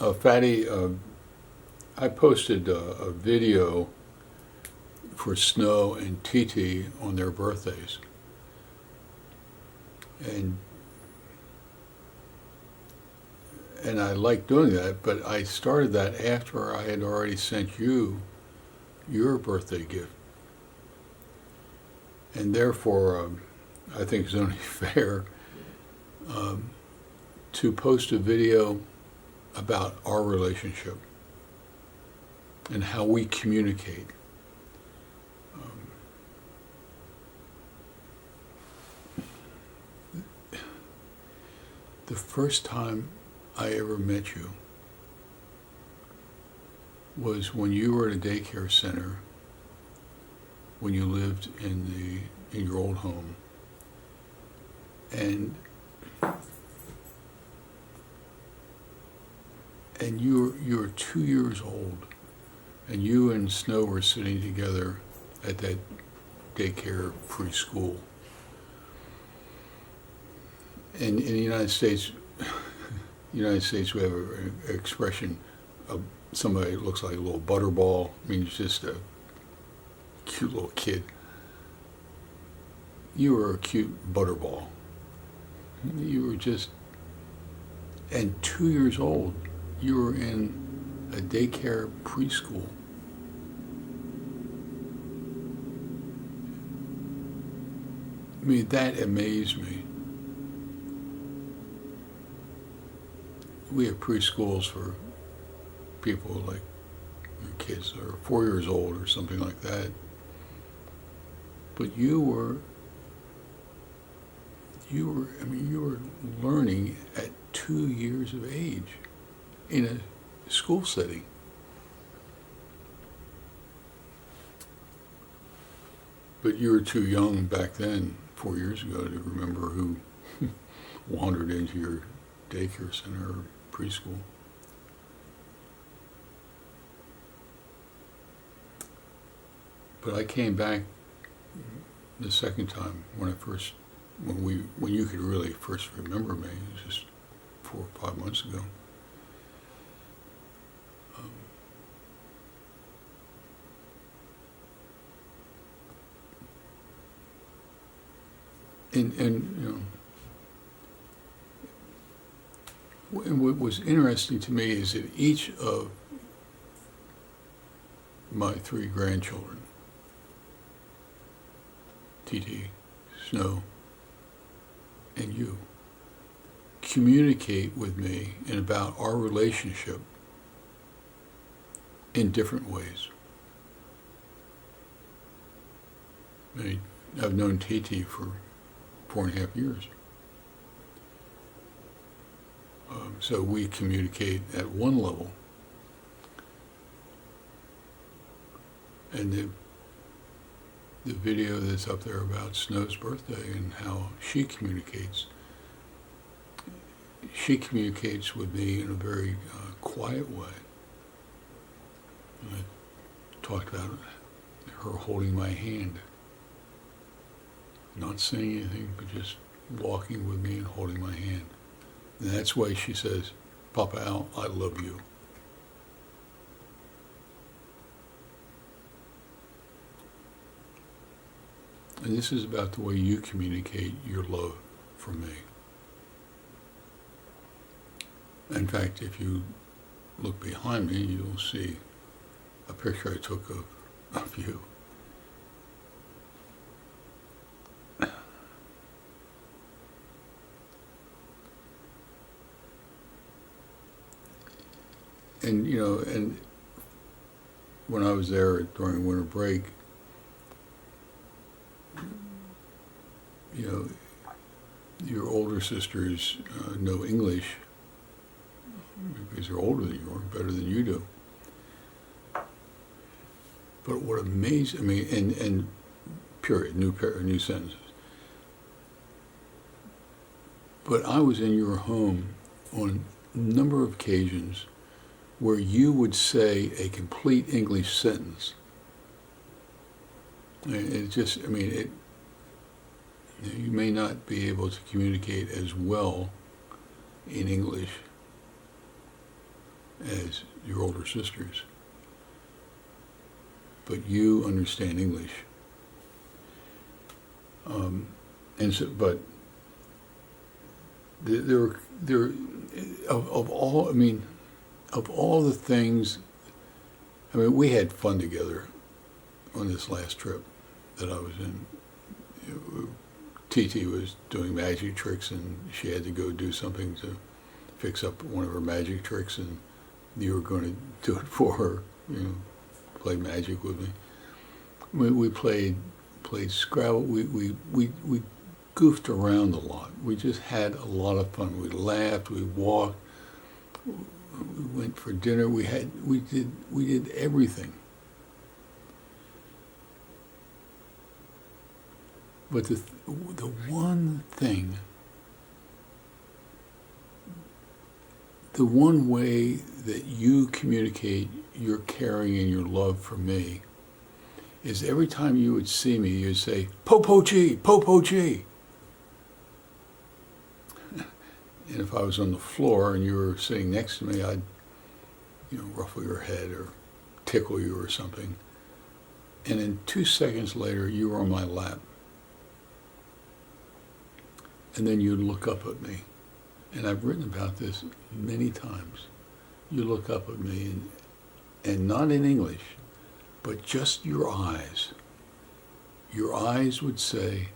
Fatty, I posted a video for Snow and TT on their birthdays. And I like doing that, but I started that after I had already sent you your birthday gift. And therefore, I think it's only fair to post a video about our relationship and how we communicate. The first time I ever met you was when you were at a daycare center when you lived in your old home, and you were 2 years old, and you and Snow were sitting together at that daycare preschool. In the United States, we have an expression of somebody that looks like a little butterball. I mean, it's just a cute little kid. You were a cute butterball. You were just, and 2 years old, you were in a daycare preschool. I mean, that amazed me. We have preschools for people like kids that are 4 years old or something like that. But you were learning at 2 years of age in a school setting. But you were too young back then, 4 years ago, to remember who wandered into your daycare center or preschool. But I came back the second time when you could really first remember me. It was just 4 or 5 months ago. And what was interesting to me is that each of my 3 grandchildren, TT, Snow, and you, communicate with me and about our relationship in different ways. I mean, I've known TT for 4.5 years. So we communicate at one level. And the video that's up there about Snow's birthday and how she communicates with me in a very quiet way. And I talked about her holding my hand, not saying anything, but just walking with me and holding my hand. And that's why she says, "Papa Al, I love you." And this is about the way you communicate your love for me. In fact, if you look behind me, you'll see a picture I took of you. And, and when I was there during winter break, your older sisters know English because they're older than you are, better than you do. But what amazed me, and period, new sentences. But I was in your home on a number of occasions where you would say a complete English sentence. You may not be able to communicate as well in English as your older sisters, but you understand English. And so, but there, of all, I mean, of all the things, I mean, we had fun together on this last trip that I was in. TT was doing magic tricks, and she had to go do something to fix up one of her magic tricks, and you were going to do it for her, play magic with me. We played Scrabble. We goofed around a lot. We just had a lot of fun. We laughed. We walked. We went for dinner. We did everything. But the one thing, the one way that you communicate your caring and your love for me is every time you would see me, you'd say, "Po-po-chi, po-po-chi." And if I was on the floor and you were sitting next to me, I'd, ruffle your head or tickle you or something. And then 2 seconds later, you were on my lap. And then you'd look up at me. And I've written about this many times. You look up at me and not in English, but just your eyes. Your eyes would say,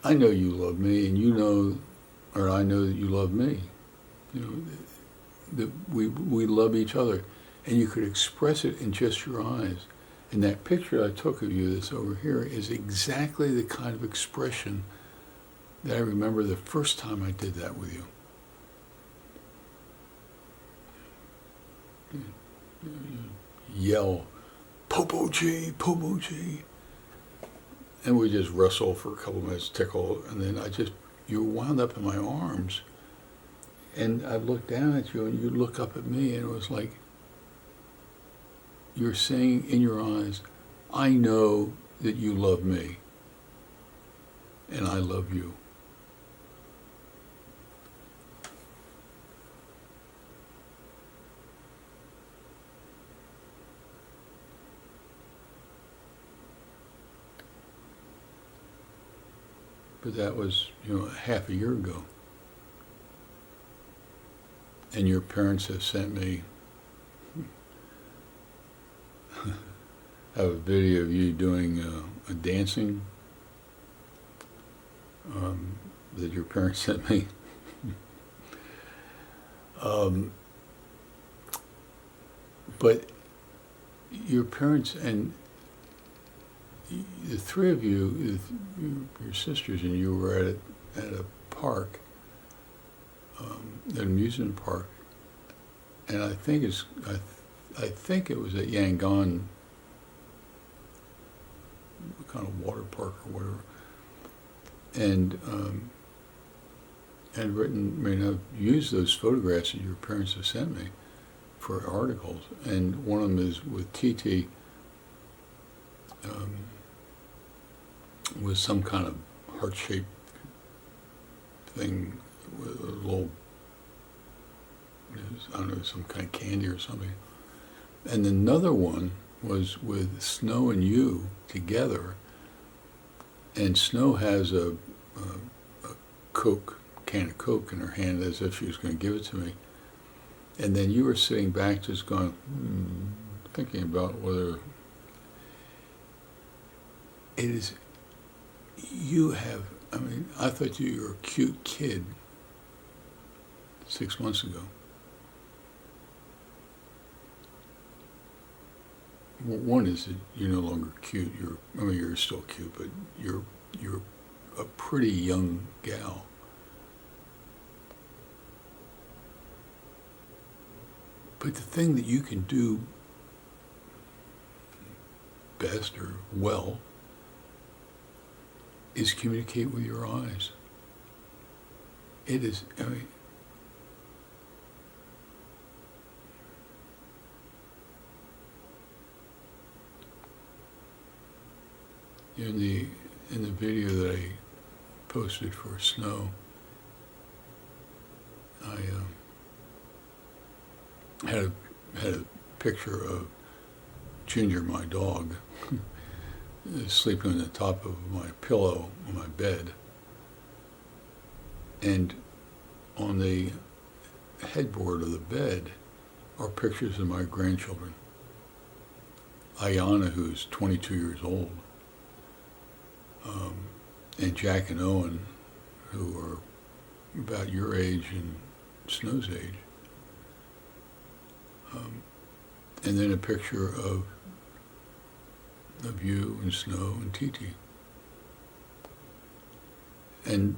"I know you love me, and I know that you love me. That we love each other." And you could express it in just your eyes. And that picture I took of you that's over here is exactly the kind of expression that I remember the first time I did that with you. Yell, "Po-po-chi, po-po-chi." And we just wrestle for a couple of minutes, tickle, and then you wound up in my arms. And I looked down at you and you look up at me, and it was like you're saying in your eyes, "I know that you love me, and I love you." But that was, half a year ago. And your parents have sent me have a video of you doing a dancing that your parents sent me. But your parents and the three of you, your sisters and you, were at a park, an amusement park, and I think it was at Yangon, kind of water park or whatever, and I've used those photographs that your parents have sent me for articles, and one of them is with TT. Was some kind of heart-shaped thing with a little, I don't know, some kind of candy or something. And another one was with Snow and you together, and Snow has a can of Coke in her hand as if she was going to give it to me. And then you were sitting back just going, thinking about whether it is, I thought you were a cute kid 6 months ago. One is that you're no longer cute. You're still cute, but you're a pretty young gal. But the thing that you can do best or well is communicate with your eyes. It is, in the video that I posted for Snow, had a picture of Ginger, my dog, sleeping on the top of my pillow on my bed. And on the headboard of the bed are pictures of my grandchildren. Ayana, who's 22 years old, and Jack and Owen, who are about your age and Snow's age. And then a picture of you and Snow and Titi. And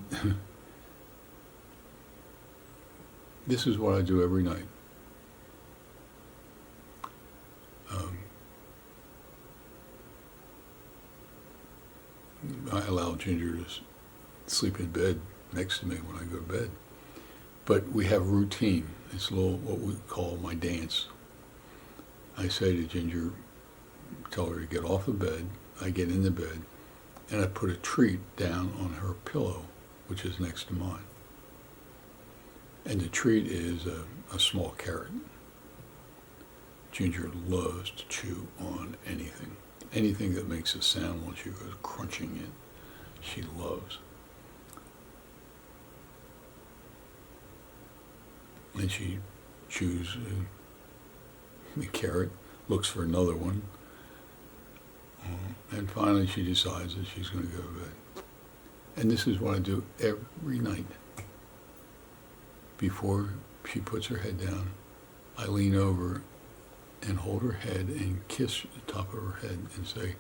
this is what I do every night. I allow Ginger to sleep in bed next to me when I go to bed. But we have a routine. It's a little what we call my dance. I say to Ginger, tell her to get off the bed. I get in the bed, and I put a treat down on her pillow, which is next to mine. And the treat is a small carrot. Ginger loves to chew on anything. Anything that makes a sound when she goes crunching it, she loves. And she chews the carrot, looks for another one, and finally she decides that she's going to go to bed. And this is what I do every night. Before she puts her head down, I lean over and hold her head and kiss the top of her head and say,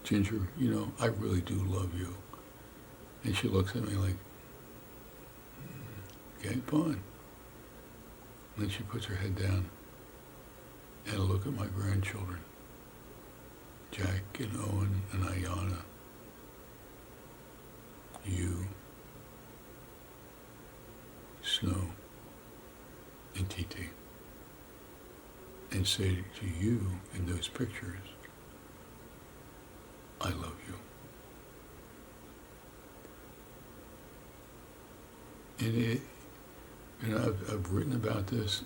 Ginger, you know, I really do love you. And she looks at me like, okay, fine. Then she puts her head down and I look at my grandchildren, Jack and Owen and Ayana, you, Snow, and Titi, and say to you in those pictures, I love you. And I've written about this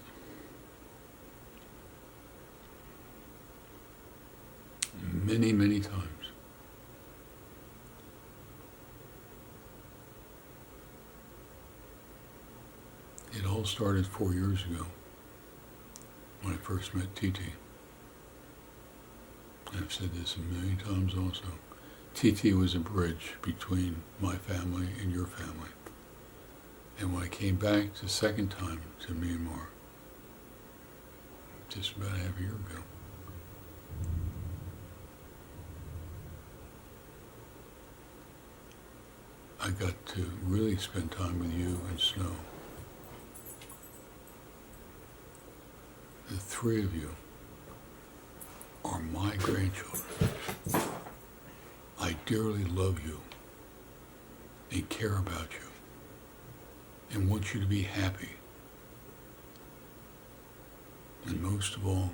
many, many times. It all started 4 years ago when I first met Titi. I've said this a million times also. Titi was a bridge between my family and your family. And when I came back the second time to Myanmar, just about half a year ago, I got to really spend time with you and Snow. The three of you are my grandchildren. I dearly love you and care about you and want you to be happy. And most of all,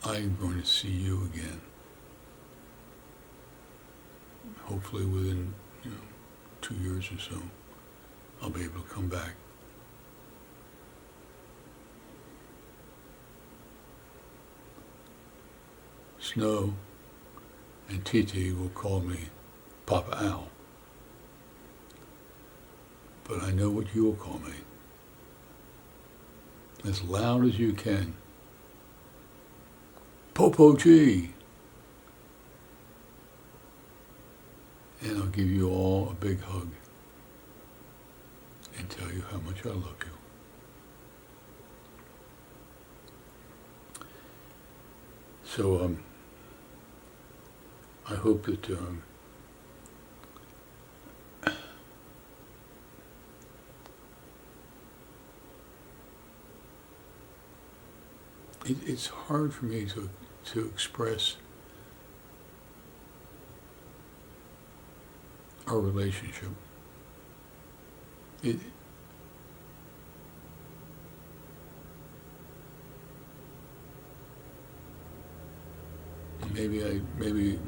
I'm going to see you again. Hopefully within 2 years or so, I'll be able to come back. Snow and Titi will call me Papa Al. But I know what you will call me. As loud as you can. Popo G. And I'll give you all a big hug and tell you how much I love you. So I hope that it's hard for me to express our relationship.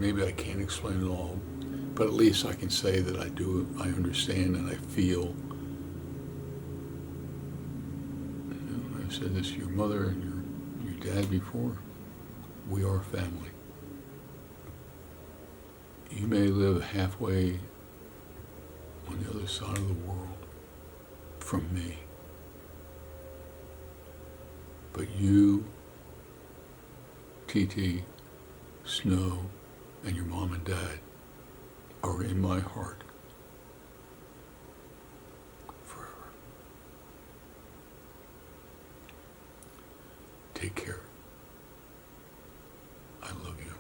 Maybe I can't explain it all, but at least I can say that I understand and I feel. I've said this to your mother and your dad before. We are family. You may live halfway on the other side of the world from me, but you, TT, Snow, and your mom and dad are in my heart forever. Take care. I love you.